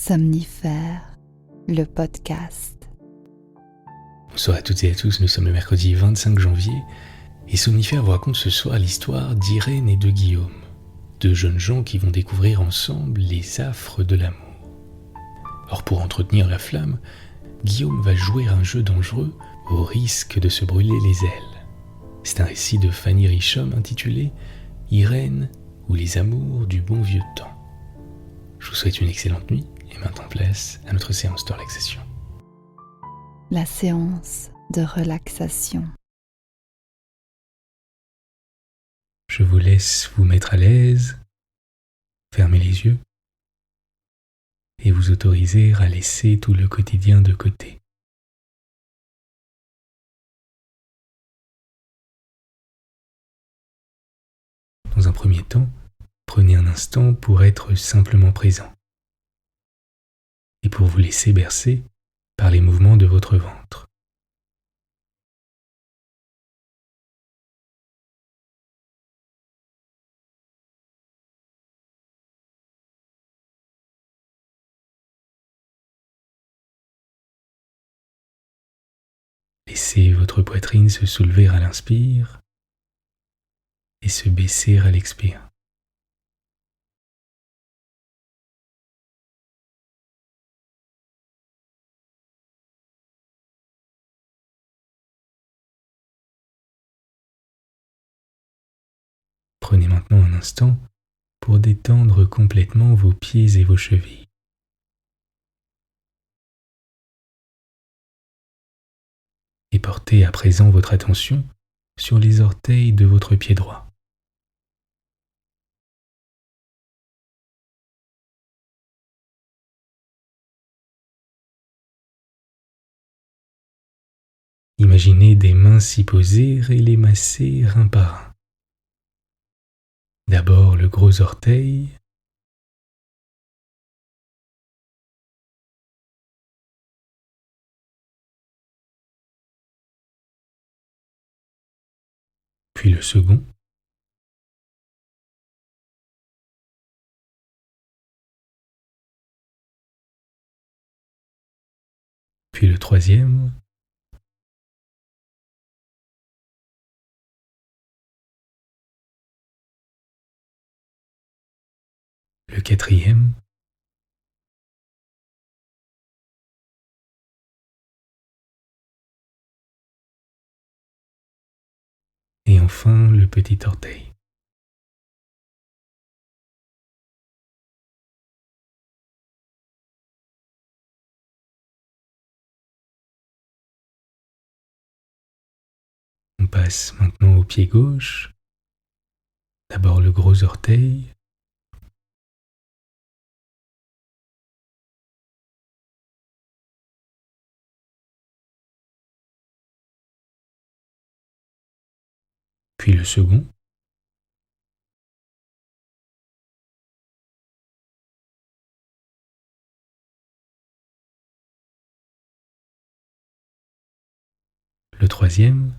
Somnifère, le podcast. Bonsoir à toutes et à tous, nous sommes le mercredi 25 janvier et Somnifère vous raconte ce soir l'histoire d'Irène et de Guillaume, deux jeunes gens qui vont découvrir ensemble les affres de l'amour. Or pour entretenir la flamme, Guillaume va jouer un jeu dangereux au risque de se brûler les ailes. C'est un récit de Fanny Richomme intitulé Irène ou les amours du bon vieux temps. Je vous souhaite une excellente nuit et maintenant place à notre séance de relaxation. La séance de relaxation. Je vous laisse vous mettre à l'aise, fermer les yeux et vous autoriser à laisser tout le quotidien de côté. Dans un premier temps, prenez un instant pour être simplement présent et pour vous laisser bercer par les mouvements de votre ventre. Laissez votre poitrine se soulever à l'inspire et se baisser à l'expire. Prenez maintenant un instant pour détendre complètement vos pieds et vos chevilles. Et portez à présent votre attention sur les orteils de votre pied droit. Imaginez des mains s'y poser et les masser un par un. D'abord le gros orteil, puis le second, puis le troisième, le quatrième, et enfin le petit orteil. On passe maintenant au pied gauche, d'abord le gros orteil, puis le second, le troisième,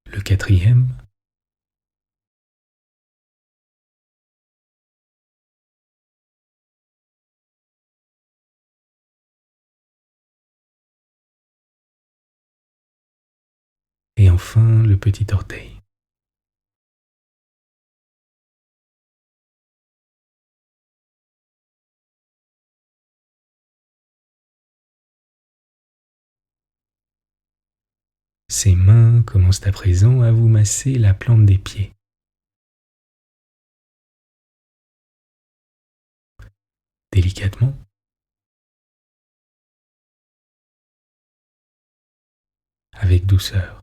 le quatrième, et enfin le petit orteil. Ces mains commencent à présent à vous masser la plante des pieds. Délicatement, avec douceur.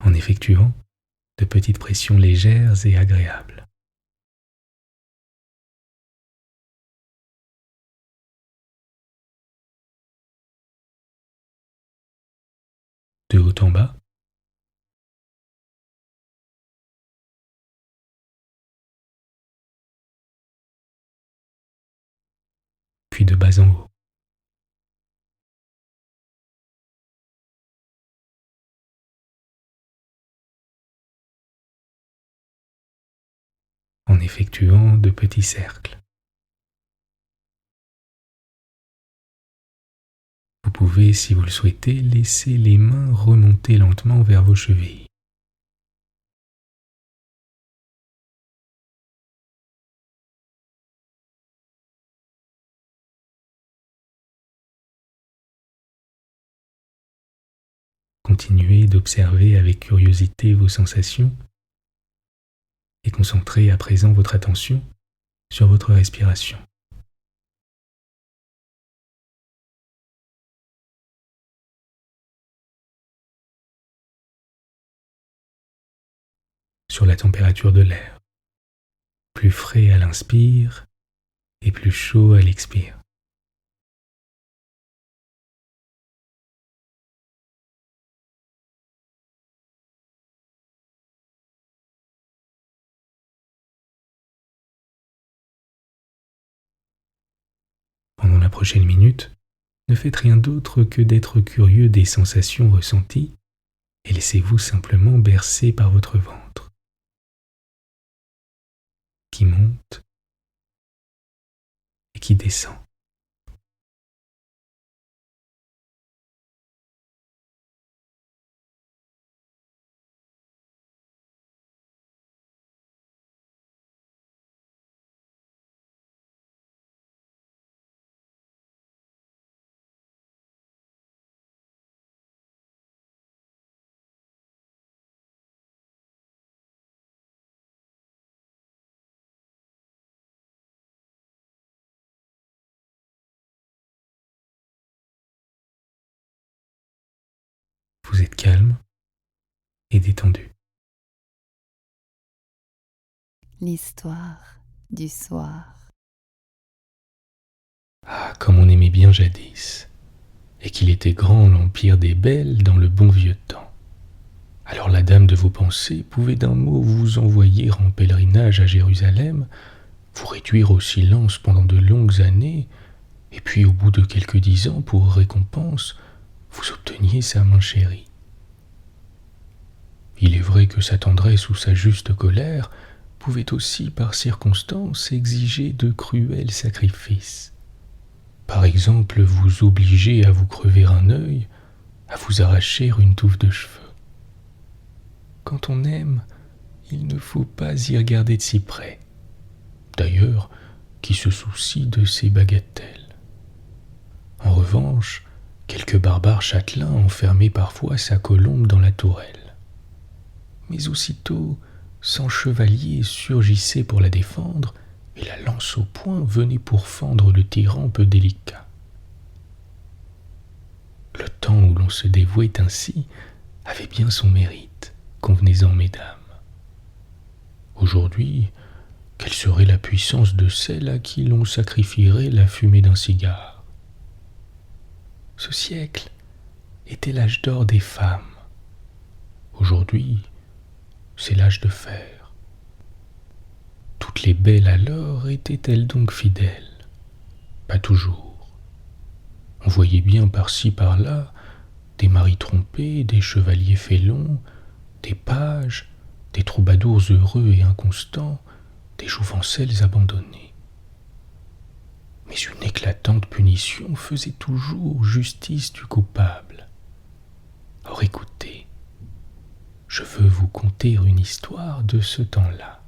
En effectuant de petites pressions légères et agréables. de haut en bas, puis de bas en haut. En effectuant de petits cercles. Vous pouvez, si vous le souhaitez, laisser les mains remonter lentement vers vos chevilles. Continuez d'observer avec curiosité vos sensations et concentrez à présent votre attention sur votre respiration. Sur la température de l'air, plus frais à l'inspire et plus chaud à l'expire. Pendant la prochaine minute, ne faites rien d'autre que d'être curieux des sensations ressenties et laissez-vous simplement bercer par votre ventre, qui monte et qui descend. Vous êtes calme et détendu. L'histoire du soir. Ah, comme on aimait bien jadis, et qu'il était grand l'empire des belles dans le bon vieux temps. Alors la dame de vos pensées pouvait d'un mot vous envoyer en pèlerinage à Jérusalem, vous réduire au silence pendant de longues années, et puis au bout de quelques 10 ans, pour récompense, vous obteniez sa main chérie. Il est vrai que sa tendresse ou sa juste colère pouvait aussi, par circonstance, exiger de cruels sacrifices. Par exemple, vous obliger à vous crever un œil, à vous arracher une touffe de cheveux. Quand on aime, il ne faut pas y regarder de si près. D'ailleurs, qui se soucie de ces bagatelles? En revanche, quelques barbares châtelains enfermaient parfois sa colombe dans la tourelle. Mais aussitôt, 100 chevaliers surgissaient pour la défendre, et la lance au poing venait pour fendre le tyran peu délicat. Le temps où l'on se dévouait ainsi avait bien son mérite, convenez-en, mesdames. Aujourd'hui, quelle serait la puissance de celle à qui l'on sacrifierait la fumée d'un cigare? Ce siècle était l'âge d'or des femmes. Aujourd'hui, c'est l'âge de fer. Toutes les belles alors étaient-elles donc fidèles? Pas toujours. On voyait bien par-ci par-là des maris trompés, des chevaliers félons, des pages, des troubadours heureux et inconstants, des jouvencelles abandonnées. Mais une éclatante punition faisait toujours justice du coupable. Or écoutez, je veux vous conter une histoire de ce temps-là.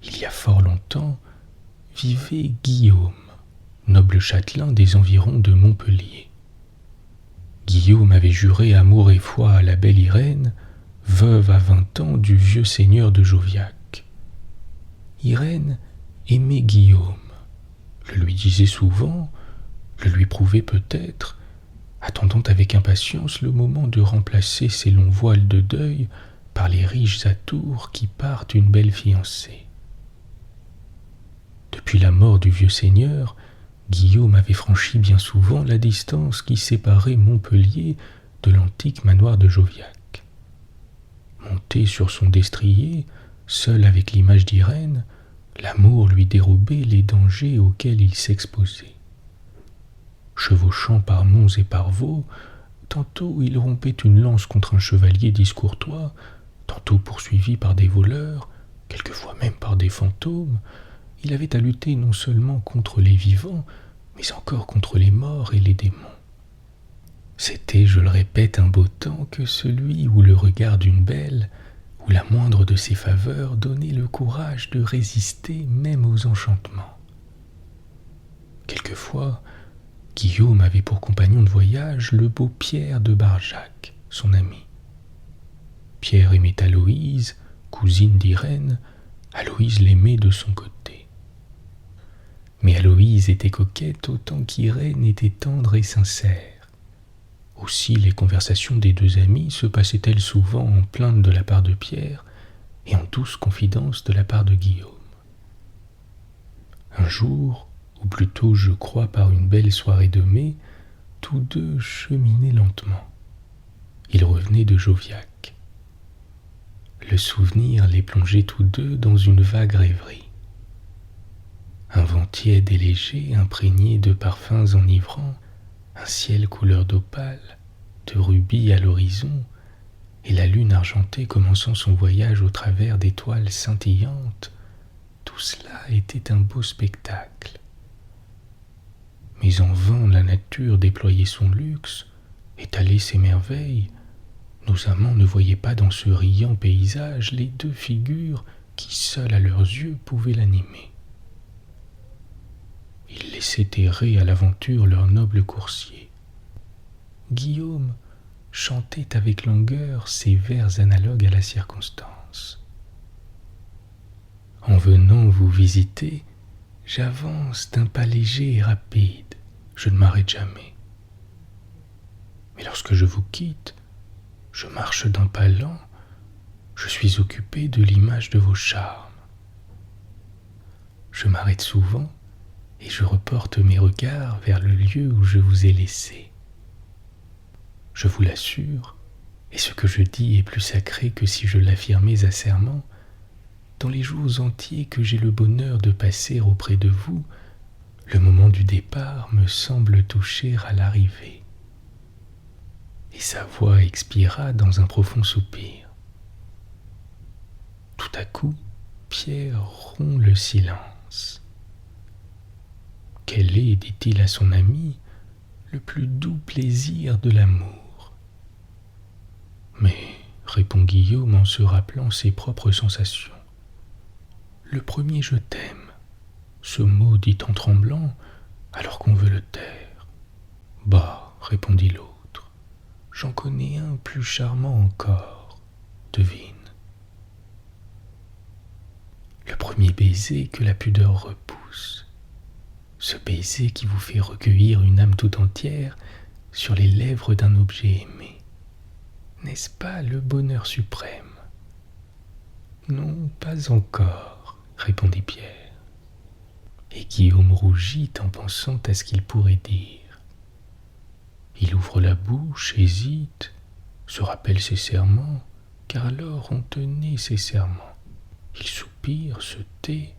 Il y a fort longtemps, vivait Guillaume, noble châtelain des environs de Montpellier. Guillaume avait juré amour et foi à la belle Irène, veuve à 20 ans du vieux seigneur de Joviac. Irène aimait Guillaume, le lui disait souvent, le lui prouvait peut-être, attendant avec impatience le moment de remplacer ses longs voiles de deuil par les riches atours qui partent une belle fiancée. Depuis la mort du vieux seigneur, Guillaume avait franchi bien souvent la distance qui séparait Montpellier de l'antique manoir de Joviac. Monté sur son destrier, seul avec l'image d'Irène, l'amour lui dérobait les dangers auxquels il s'exposait. Chevauchant par monts et par vaux, tantôt il rompait une lance contre un chevalier discourtois, tantôt poursuivi par des voleurs, quelquefois même par des fantômes. Il avait à lutter non seulement contre les vivants, mais encore contre les morts et les démons. C'était, je le répète, un beau temps que celui où le regard d'une belle, où la moindre de ses faveurs donnait le courage de résister même aux enchantements. Quelquefois, Guillaume avait pour compagnon de voyage le beau Pierre de Barjac, son ami. Pierre aimait Aloïse, cousine d'Irène. Aloïse l'aimait de son côté. Mais Aloïse était coquette autant qu'Irène était tendre et sincère. Aussi les conversations des deux amis se passaient-elles souvent en plaintes de la part de Pierre et en douces confidences de la part de Guillaume. Un jour, ou plutôt je crois par une belle soirée de mai, tous deux cheminaient lentement. Ils revenaient de Joviac. Le souvenir les plongeait tous deux dans une vague rêverie. Un vent tiède et léger, imprégné de parfums enivrants, un ciel couleur d'opale, de rubis à l'horizon, et la lune argentée commençant son voyage au travers d'étoiles scintillantes, tout cela était un beau spectacle. Mais en vain la nature déployait son luxe, étalait ses merveilles. Nos amants ne voyaient pas dans ce riant paysage les deux figures qui, seules à leurs yeux, pouvaient l'animer. Ils laissaient errer à l'aventure leurs nobles coursiers. Guillaume chantait avec langueur ces vers analogues à la circonstance. En venant vous visiter, j'avance d'un pas léger et rapide, je ne m'arrête jamais. Mais lorsque je vous quitte, je marche d'un pas lent, je suis occupé de l'image de vos charmes. Je m'arrête souvent et je reporte mes regards vers le lieu où je vous ai laissé. Je vous l'assure, et ce que je dis est plus sacré que si je l'affirmais à serment, dans les jours entiers que j'ai le bonheur de passer auprès de vous, le moment du départ me semble toucher à l'arrivée. Et sa voix expira dans un profond soupir. Tout à coup, Pierre rompt le silence. Quel est, dit-il à son ami, le plus doux plaisir de l'amour? Mais, répond Guillaume en se rappelant ses propres sensations, le premier je t'aime, ce mot dit en tremblant, alors qu'on veut le taire. Bah, répondit l'autre, j'en connais un plus charmant encore, devine. Le premier baiser que la pudeur repousse, ce baiser qui vous fait recueillir une âme tout entière sur les lèvres d'un objet aimé. N'est-ce pas le bonheur suprême? Non, pas encore, répondit Pierre. Et Guillaume rougit en pensant à ce qu'il pourrait dire. Il ouvre la bouche, hésite, se rappelle ses serments, car alors on tenait ses serments. Il soupire, se tait,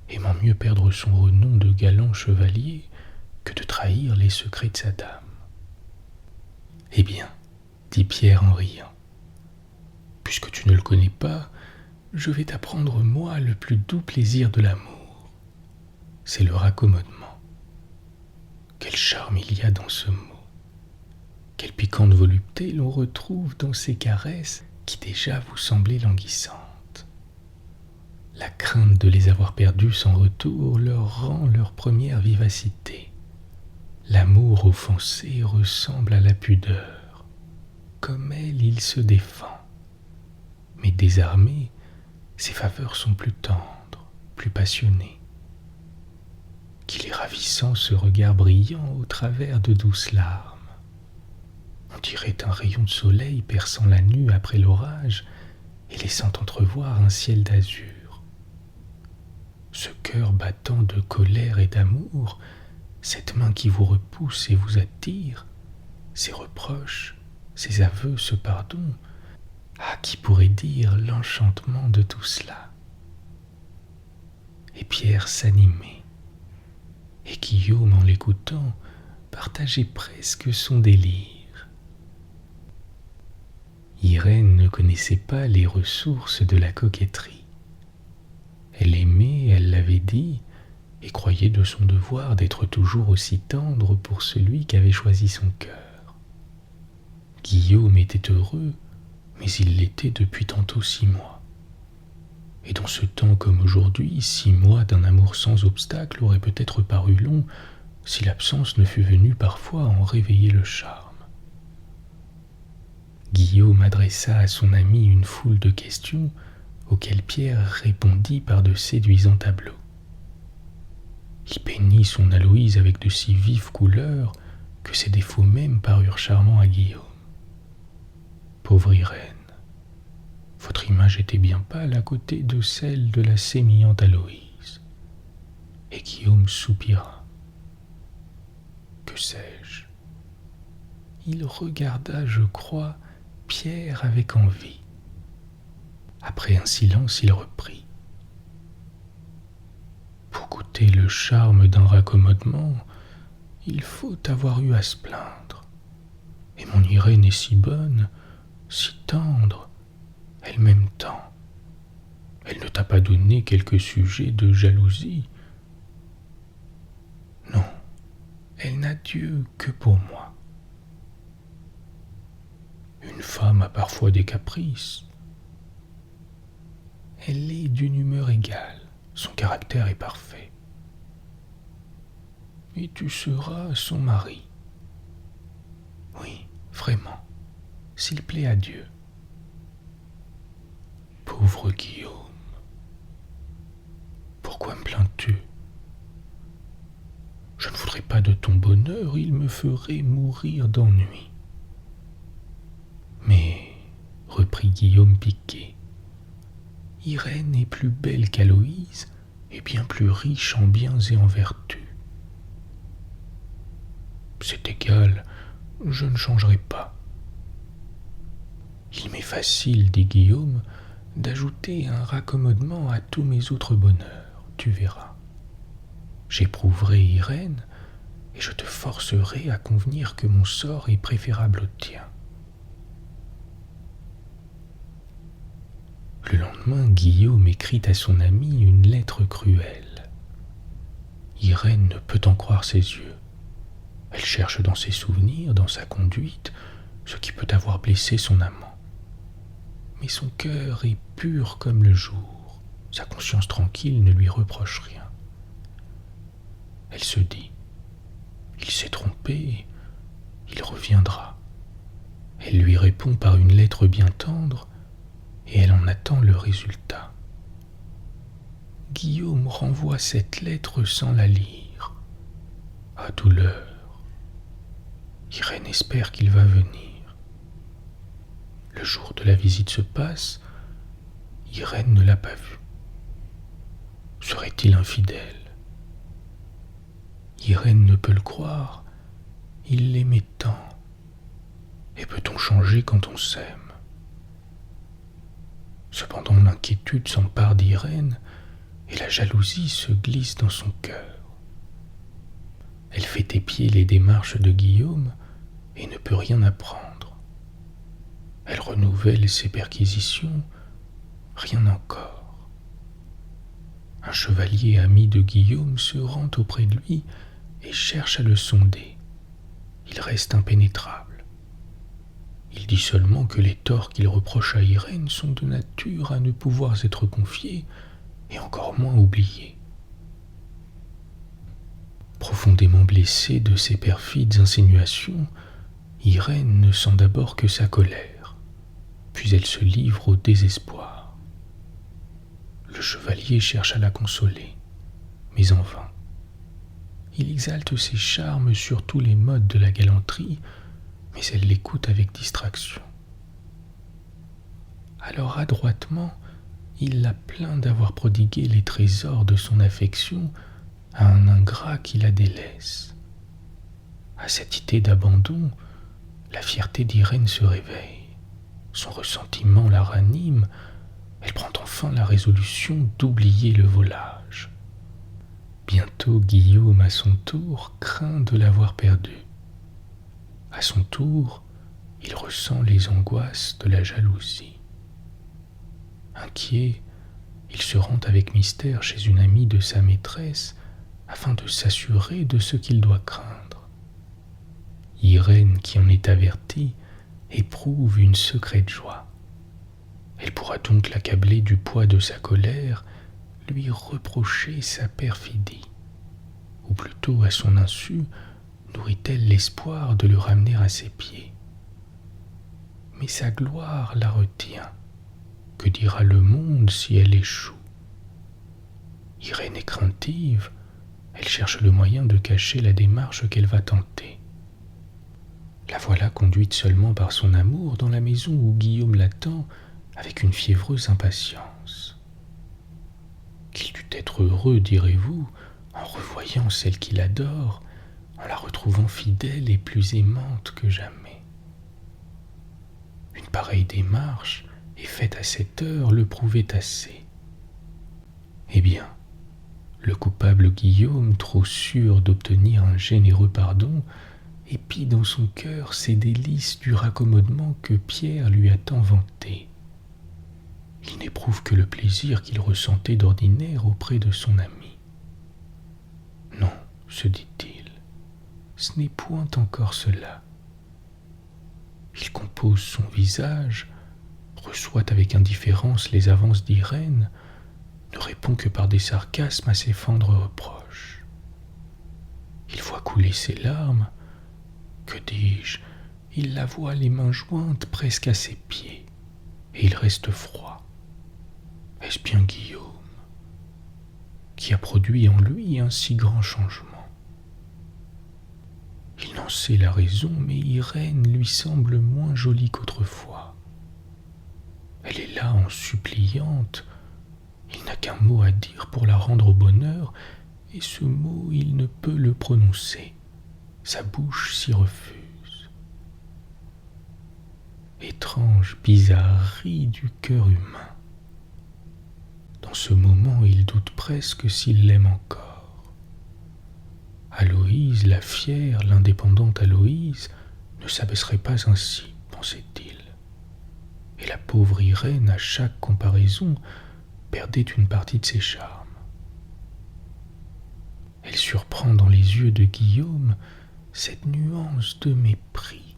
aimant mieux perdre son renom de galant chevalier que de trahir les secrets de sa dame. Eh bien, dit Pierre en riant, puisque tu ne le connais pas, je vais t'apprendre moi le plus doux plaisir de l'amour. C'est le raccommodement. Quel charme il y a dans ce mot. Quelle piquante volupté l'on retrouve dans ces caresses qui déjà vous semblaient languissantes. La crainte de les avoir perdues sans retour leur rend leur première vivacité. L'amour offensé ressemble à la pudeur. Comme elle, il se défend. Mais désarmé, ses faveurs sont plus tendres, plus passionnées. Qu'il est ravissant ce regard brillant au travers de douces larmes. On dirait un rayon de soleil perçant la nue après l'orage et laissant entrevoir un ciel d'azur. Ce cœur battant de colère et d'amour cette main qui vous repousse et vous attire, ces reproches, ces aveux, ce pardon, qui pourrait dire l'enchantement de tout cela? Et Pierre s'animait, et Guillaume, en l'écoutant, partageait presque son délire. Irène ne connaissait pas les ressources de la coquetterie. Elle aimait, elle l'avait dit, et croyait de son devoir d'être toujours aussi tendre pour celui qui avait choisi son cœur. Guillaume était heureux, mais il l'était depuis tantôt 6 mois. Et dans ce temps comme aujourd'hui, 6 mois d'un amour sans obstacle auraient peut-être paru longs si l'absence ne fût venue parfois en réveiller le charme. Guillaume adressa à son ami une foule de questions auxquelles Pierre répondit par de séduisants tableaux. Il peignit son Aloïse avec de si vives couleurs que ses défauts même parurent charmants à Guillaume. Pauvre Irène, votre image était bien pâle à côté de celle de la sémillante Aloïse. Et Guillaume soupira. Que sais-je? Il regarda, je crois, Pierre avec envie. Après un silence, il reprit. Pour goûter le charme d'un raccommodement, il faut avoir eu à se plaindre. Et mon Irène est si bonne, si tendre, elle m'aime tant. Elle ne t'a pas donné quelque sujet de jalousie? Non, elle n'a Dieu que pour moi. Une femme a parfois des caprices. Elle est d'une humeur égale, son caractère est parfait. Et tu seras son mari. Oui, vraiment, s'il plaît à Dieu. Pauvre Guillaume, pourquoi me plains-tu? Je ne voudrais pas de ton bonheur, il me ferait mourir d'ennui. Mais, reprit Guillaume piqué, Irène est plus belle qu'Aloïse et bien plus riche en biens et en vertus. C'est égal, je ne changerai pas. Il m'est facile, dit Guillaume, d'ajouter un raccommodement à tous mes autres bonheurs, tu verras. J'éprouverai Irène et je te forcerai à convenir que mon sort est préférable au tien. Le lendemain, Guillaume écrit à son ami une lettre cruelle. Irène ne peut en croire ses yeux. Elle cherche dans ses souvenirs, dans sa conduite, ce qui peut avoir blessé son amant. Mais son cœur est pur comme le jour. Sa conscience tranquille ne lui reproche rien. Elle se dit, il s'est trompé, il reviendra. Elle lui répond par une lettre bien tendre, et elle en attend le résultat. Guillaume renvoie cette lettre sans la lire. Ah, douleur! Irène espère qu'il va venir. Le jour de la visite se passe, Irène ne l'a pas vu. Serait-il infidèle? Irène ne peut le croire, il l'aimait tant. Et peut-on changer quand on s'aime? Cependant, l'inquiétude s'empare d'Irène et la jalousie se glisse dans son cœur. Elle fait épier les démarches de Guillaume et ne peut rien apprendre. Elle renouvelle ses perquisitions, rien encore. Un chevalier ami de Guillaume se rend auprès de lui et cherche à le sonder. Il reste impénétrable. Il dit seulement que les torts qu'il reproche à Irène sont de nature à ne pouvoir être confiés et encore moins oubliés. Profondément blessée de ces perfides insinuations, Irène ne sent d'abord que sa colère, puis elle se livre au désespoir. Le chevalier cherche à la consoler, mais en vain. Il exalte ses charmes sur tous les modes de la galanterie, mais elle l'écoute avec distraction. Alors adroitement, il la plaint d'avoir prodigué les trésors de son affection à un ingrat qui la délaisse. À cette idée d'abandon, la fierté d'Irène se réveille. Son ressentiment la ranime. Elle prend enfin la résolution d'oublier le volage. Bientôt, Guillaume, à son tour, craint de l'avoir perdu. À son tour, il ressent les angoisses de la jalousie. Inquiet, il se rend avec mystère chez une amie de sa maîtresse afin de s'assurer de ce qu'il doit craindre. Irène, qui en est avertie, éprouve une secrète joie. Elle pourra donc l'accabler du poids de sa colère, lui reprocher sa perfidie. Ou plutôt, à son insu, nourrit-elle l'espoir de le ramener à ses pieds. Mais sa gloire la retient. Que dira le monde si elle échoue? Irène est craintive, elle cherche le moyen de cacher la démarche qu'elle va tenter. La voilà conduite seulement par son amour dans la maison où Guillaume l'attend avec une fiévreuse impatience. Qu'il dut être heureux, direz-vous, en revoyant celle qu'il adore, en la retrouvant fidèle et plus aimante que jamais. Une pareille démarche, et faite à cette heure, le prouvait assez. Eh bien, le coupable Guillaume, trop sûr d'obtenir un généreux pardon, épie dans son cœur ces délices du raccommodement que Pierre lui a tant vanté. Il n'éprouve que le plaisir qu'il ressentait d'ordinaire auprès de son ami. Non, se dit-il, ce n'est point encore cela. Il compose son visage, reçoit avec indifférence les avances d'Irène, ne répond que par des sarcasmes à ses fendres reproches. Il voit couler ses larmes, que dis-je, il la voit les mains jointes presque à ses pieds, et il reste froid. Est-ce bien Guillaume qui a produit en lui un si grand changement? Il n'en sait la raison, mais Irène lui semble moins jolie qu'autrefois. Elle est là en suppliante, il n'a qu'un mot à dire pour la rendre au bonheur, et ce mot il ne peut le prononcer, sa bouche s'y refuse. Étrange bizarrerie du cœur humain. Dans ce moment, il doute presque s'il l'aime encore. Aloïse, la fière, l'indépendante Aloïse, ne s'abaisserait pas ainsi, pensait-il. Et la pauvre Irène, à chaque comparaison, perdait une partie de ses charmes. Elle surprend dans les yeux de Guillaume cette nuance de mépris.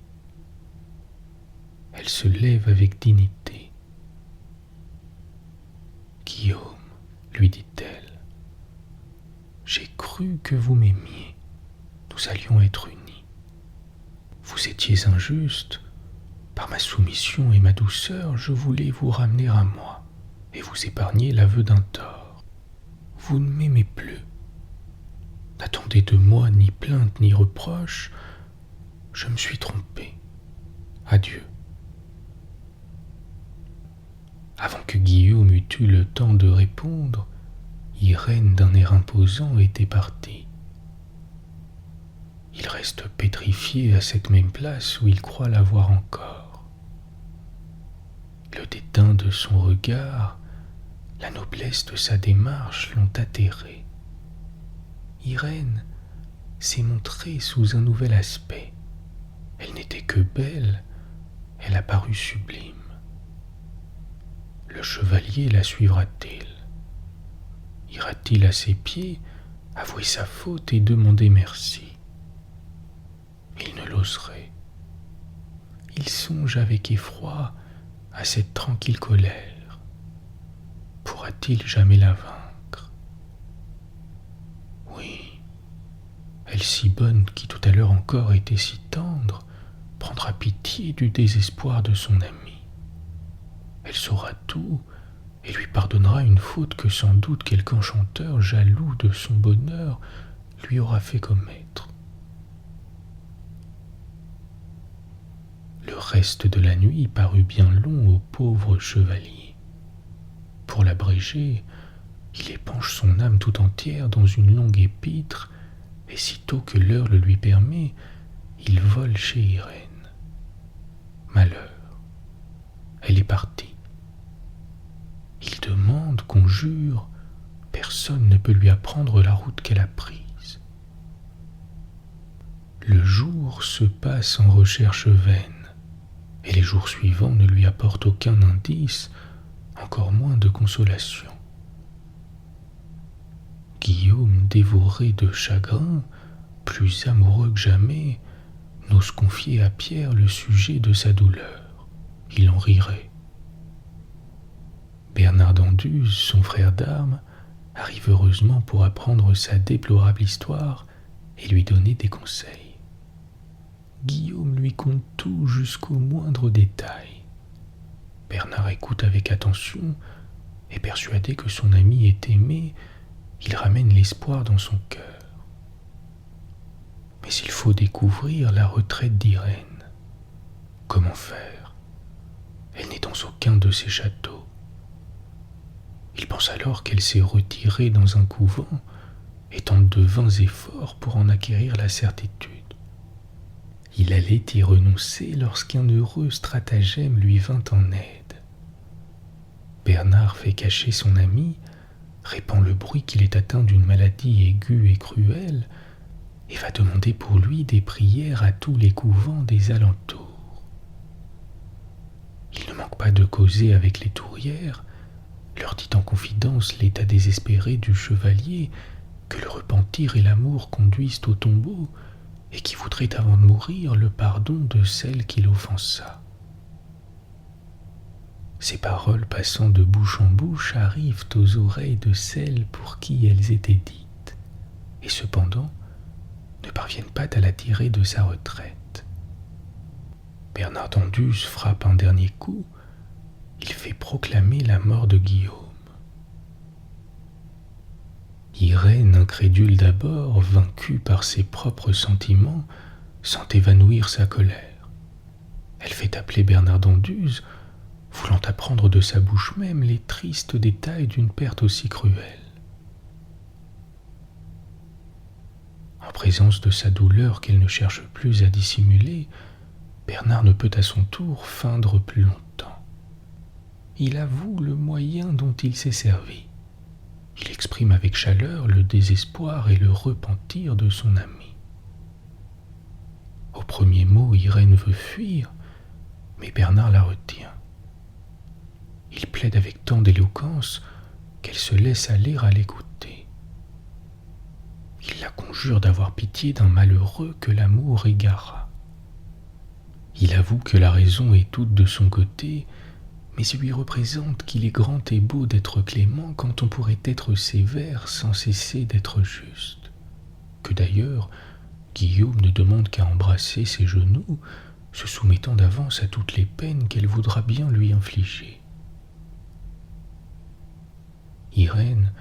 Elle se lève avec dignité. « Guillaume, lui dit-elle, j'ai cru que vous m'aimiez, nous allions être unis. Vous étiez injuste, par ma soumission et ma douceur, je voulais vous ramener à moi et vous épargner l'aveu d'un tort. Vous ne m'aimez plus. N'attendez de moi ni plainte ni reproche, je me suis trompé. Adieu. » Avant que Guillaume eût eu le temps de répondre, Irène, d'un air imposant, était partie. Il reste pétrifié à cette même place où il croit la voir encore. Le dédain de son regard, la noblesse de sa démarche l'ont atterré. Irène s'est montrée sous un nouvel aspect. Elle n'était que belle, elle a paru sublime. Le chevalier la suivra-t-il? Ira-t-il à ses pieds, avouer sa faute et demander merci? Il ne l'oserait. Il songe avec effroi à cette tranquille colère. Pourra-t-il jamais la vaincre? Oui, elle si bonne qui tout à l'heure encore était si tendre, prendra pitié du désespoir de son ami. Elle saura tout et lui pardonnera une faute que sans doute quelque enchanteur jaloux de son bonheur lui aura fait commettre. Le reste de la nuit parut bien long au pauvre chevalier. Pour l'abréger, il épanche son âme tout entière dans une longue épître, et sitôt que l'heure le lui permet, il vole chez Irène. Malheur, elle est partie. Il demande, conjure, personne ne peut lui apprendre la route qu'elle a prise. Le jour se passe en recherche vaine, et les jours suivants ne lui apportent aucun indice, encore moins de consolation. Guillaume, dévoré de chagrin, plus amoureux que jamais, n'ose confier à Pierre le sujet de sa douleur. Il en rirait. Bernard d'Anduze, son frère d'armes, arrive heureusement pour apprendre sa déplorable histoire et lui donner des conseils. Guillaume lui conte tout jusqu'au moindre détail. Bernard écoute avec attention et persuadé que son ami est aimé, il ramène l'espoir dans son cœur. Mais il faut découvrir la retraite d'Irène. Comment faire? Elle n'est dans aucun de ses châteaux. Il pense alors qu'elle s'est retirée dans un couvent et tente de vains efforts pour en acquérir la certitude. Il allait y renoncer lorsqu'un heureux stratagème lui vint en aide. Bernard fait cacher son ami, répand le bruit qu'il est atteint d'une maladie aiguë et cruelle, et va demander pour lui des prières à tous les couvents des alentours. Il ne manque pas de causer avec les tourières, leur dit en confidence l'état désespéré du chevalier, que le repentir et l'amour conduisent au tombeau, et qui voudrait avant de mourir le pardon de celle qui l'offensa. Ces paroles passant de bouche en bouche arrivent aux oreilles de celles pour qui elles étaient dites, et cependant ne parviennent pas à la tirer de sa retraite. Bernard d'Anduze frappe un dernier coup, il fait proclamer la mort de Guillaume. Irène, incrédule d'abord, vaincue par ses propres sentiments, sent évanouir sa colère. Elle fait appeler Bernard d'Anduze, voulant apprendre de sa bouche même les tristes détails d'une perte aussi cruelle. En présence de sa douleur qu'elle ne cherche plus à dissimuler, Bernard ne peut à son tour feindre plus longtemps. Il avoue le moyen dont il s'est servi. Il exprime avec chaleur le désespoir et le repentir de son ami. Au premier mot, Irène veut fuir, mais Bernard la retient. Il plaide avec tant d'éloquence qu'elle se laisse aller à l'écouter. Il la conjure d'avoir pitié d'un malheureux que l'amour égara. Il avoue que la raison est toute de son côté, mais il lui représente qu'il est grand et beau d'être clément quand on pourrait être sévère sans cesser d'être juste. Que d'ailleurs, Guillaume ne demande qu'à embrasser ses genoux, se soumettant d'avance à toutes les peines qu'elle voudra bien lui infliger. Irène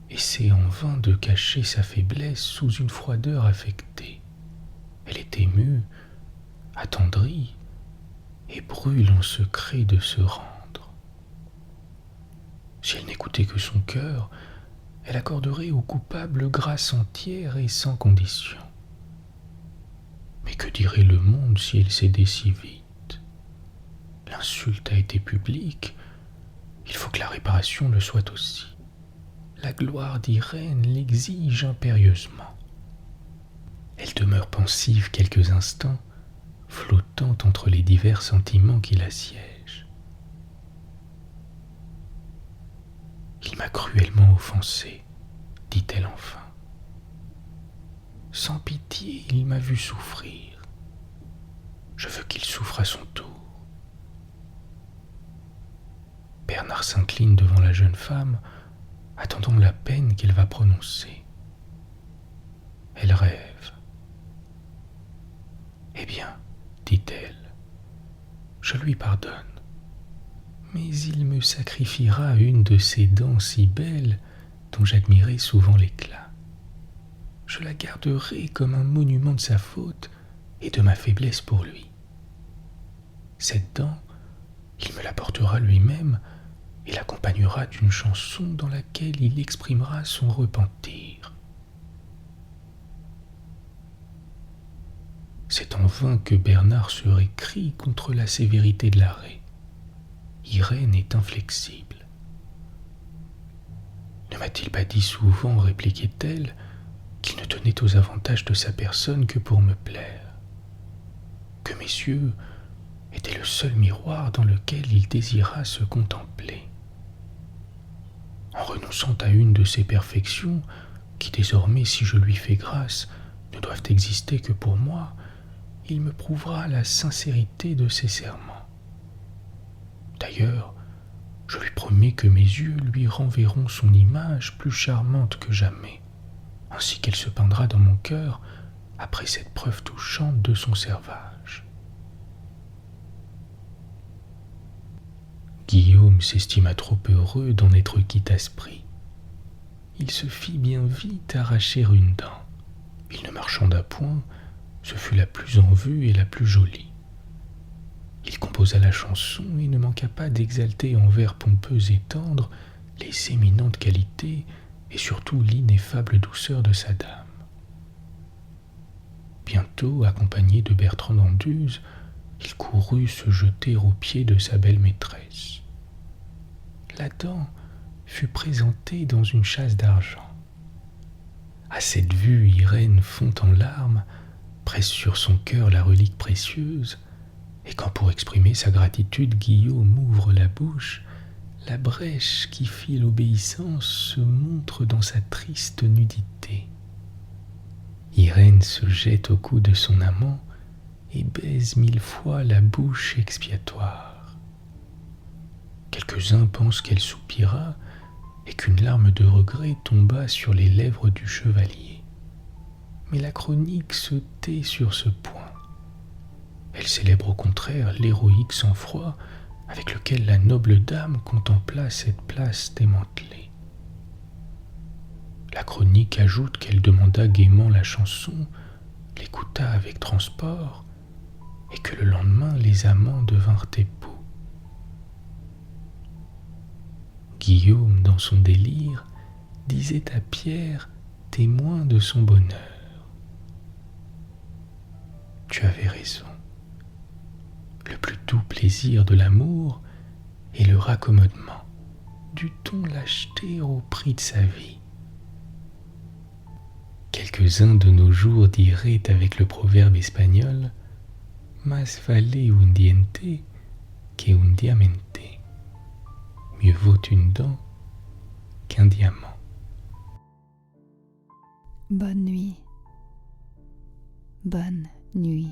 essaie en vain de cacher sa faiblesse sous une froideur affectée. Elle est émue, attendrie, et brûle en secret de se rendre. Si elle n'écoutait que son cœur, elle accorderait au coupable grâce entière et sans condition. Mais que dirait le monde si elle cédait si vite? L'insulte a été publique, il faut que la réparation le soit aussi. La gloire d'Irène l'exige impérieusement. Elle demeure pensive quelques instants, flottant entre les divers sentiments qui l'assiègent. Il m'a cruellement offensée, dit-elle enfin. Sans pitié, il m'a vu souffrir. Je veux qu'il souffre à son tour. Bernard s'incline devant la jeune femme, attendant la peine qu'elle va prononcer. Elle rêve. Eh bien, dit-elle, je lui pardonne, mais il me sacrifiera une de ces dents si belles dont j'admirais souvent l'éclat. Je la garderai comme un monument de sa faute et de ma faiblesse pour lui. Cette dent, il me la portera lui-même et l'accompagnera d'une chanson dans laquelle il exprimera son repentir. C'est en vain que Bernard se récrie contre la sévérité de l'arrêt. Irène est inflexible. Ne m'a-t-il pas dit souvent, répliquait-elle, qu'il ne tenait aux avantages de sa personne que pour me plaire, que mes yeux étaient le seul miroir dans lequel il désira se contempler. En renonçant à une de ses perfections, qui désormais, si je lui fais grâce, ne doivent exister que pour moi, il me prouvera la sincérité de ses serments. D'ailleurs, je lui promets que mes yeux lui renverront son image plus charmante que jamais, ainsi qu'elle se peindra dans mon cœur après cette preuve touchante de son servage. Guillaume s'estima trop heureux d'en être quitte à ce prix. Il se fit bien vite arracher une dent. Il ne marchanda point, ce fut la plus en vue et la plus jolie. Il composa la chanson et ne manqua pas d'exalter en vers pompeux et tendres les éminentes qualités et surtout l'ineffable douceur de sa dame. Bientôt, accompagné de Bertrand d'Anduze, il courut se jeter aux pieds de sa belle maîtresse. L'Adam fut présenté dans une châsse d'argent. À cette vue, Irène fond en larmes, presse sur son cœur la relique précieuse, et quand pour exprimer sa gratitude, Guillaume ouvre la bouche, la brèche qui fit l'obéissance se montre dans sa triste nudité. Irène se jette au cou de son amant et baise 1000 fois la bouche expiatoire. Quelques-uns pensent qu'elle soupira et qu'une larme de regret tomba sur les lèvres du chevalier. Mais la chronique se tait sur ce point. Elle célèbre au contraire l'héroïque sang-froid avec lequel la noble dame contempla cette place démantelée. La chronique ajoute qu'elle demanda gaiement la chanson, l'écouta avec transport, et que le lendemain les amants devinrent époux. Guillaume, dans son délire, disait à Pierre, témoin de son bonheur: « Tu avais raison. Le plus doux plaisir de l'amour est le raccommodement. Dut-on l'acheter au prix de sa vie ?» Quelques-uns de nos jours diraient avec le proverbe espagnol « Más vale un diente que un diamante » Mieux vaut une dent qu'un diamant. Bonne nuit. Bonne nuit.